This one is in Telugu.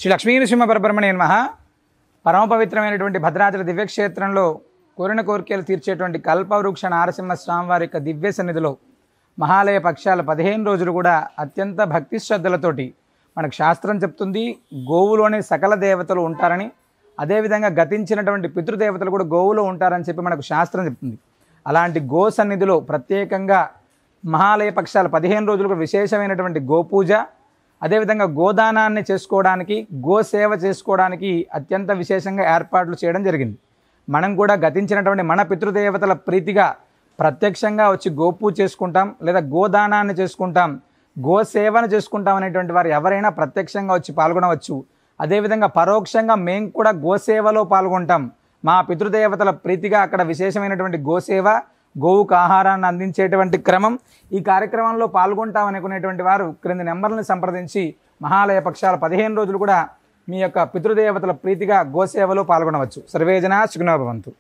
శ్రీ లక్ష్మీనృసింహ పరబ్రహ్మణే నమః. పరమ పవిత్రమైనటువంటి భద్రాచల దివ్యక్షేత్రంలో కోరిన కోరికలు తీర్చేటువంటి కల్పవృక్ష నారసింహ స్వామివారి యొక్క దివ్య సన్నిధిలో మహాలయ పక్షాల 15 రోజులు కూడా అత్యంత భక్తి శ్రద్ధలతోటి మనకు శాస్త్రం చెప్తుంది. గోవులోనే సకల దేవతలు ఉంటారని, అదేవిధంగా గతించినటువంటి పితృదేవతలు కూడా గోవులో ఉంటారని చెప్పి మనకు శాస్త్రం చెప్తుంది. అలాంటి గో సన్నిధిలో ప్రత్యేకంగా మహాలయ పక్షాల 15 రోజులకు విశేషమైనటువంటి గోపూజ, అదేవిధంగా గోదానాన్ని చేసుకోవడానికి, గోసేవ చేసుకోవడానికి అత్యంత విశేషంగా ఏర్పాట్లు చేయడం జరిగింది. మనం కూడా గతించినటువంటి మన పితృదేవతల ప్రీతిగా ప్రత్యక్షంగా వచ్చి గోపూజ చేసుకుంటాం, లేదా గోదానాన్ని చేసుకుంటాం, గోసేవను చేసుకుంటాం అనేటువంటి వారు ఎవరైనా ప్రత్యక్షంగా వచ్చి పాల్గొనవచ్చు. అదేవిధంగా పరోక్షంగా మేము కూడా గోసేవలో పాల్గొంటాం. మా పితృదేవతల ప్రీతిగా అక్కడ విశేషమైనటువంటి గోసేవ, గోవుకు ఆహారాన్ని అందించేటువంటి క్రమం, ఈ కార్యక్రమంలో పాల్గొంటాం అనుకునేటువంటి వారు క్రింది నెంబర్లను సంప్రదించి మహాలయ పక్షాల 15 రోజులు కూడా మీ యొక్క పితృదేవతల ప్రీతిగా గోసేవలో పాల్గొనవచ్చు. సర్వేజన సుఖినో భవంతు.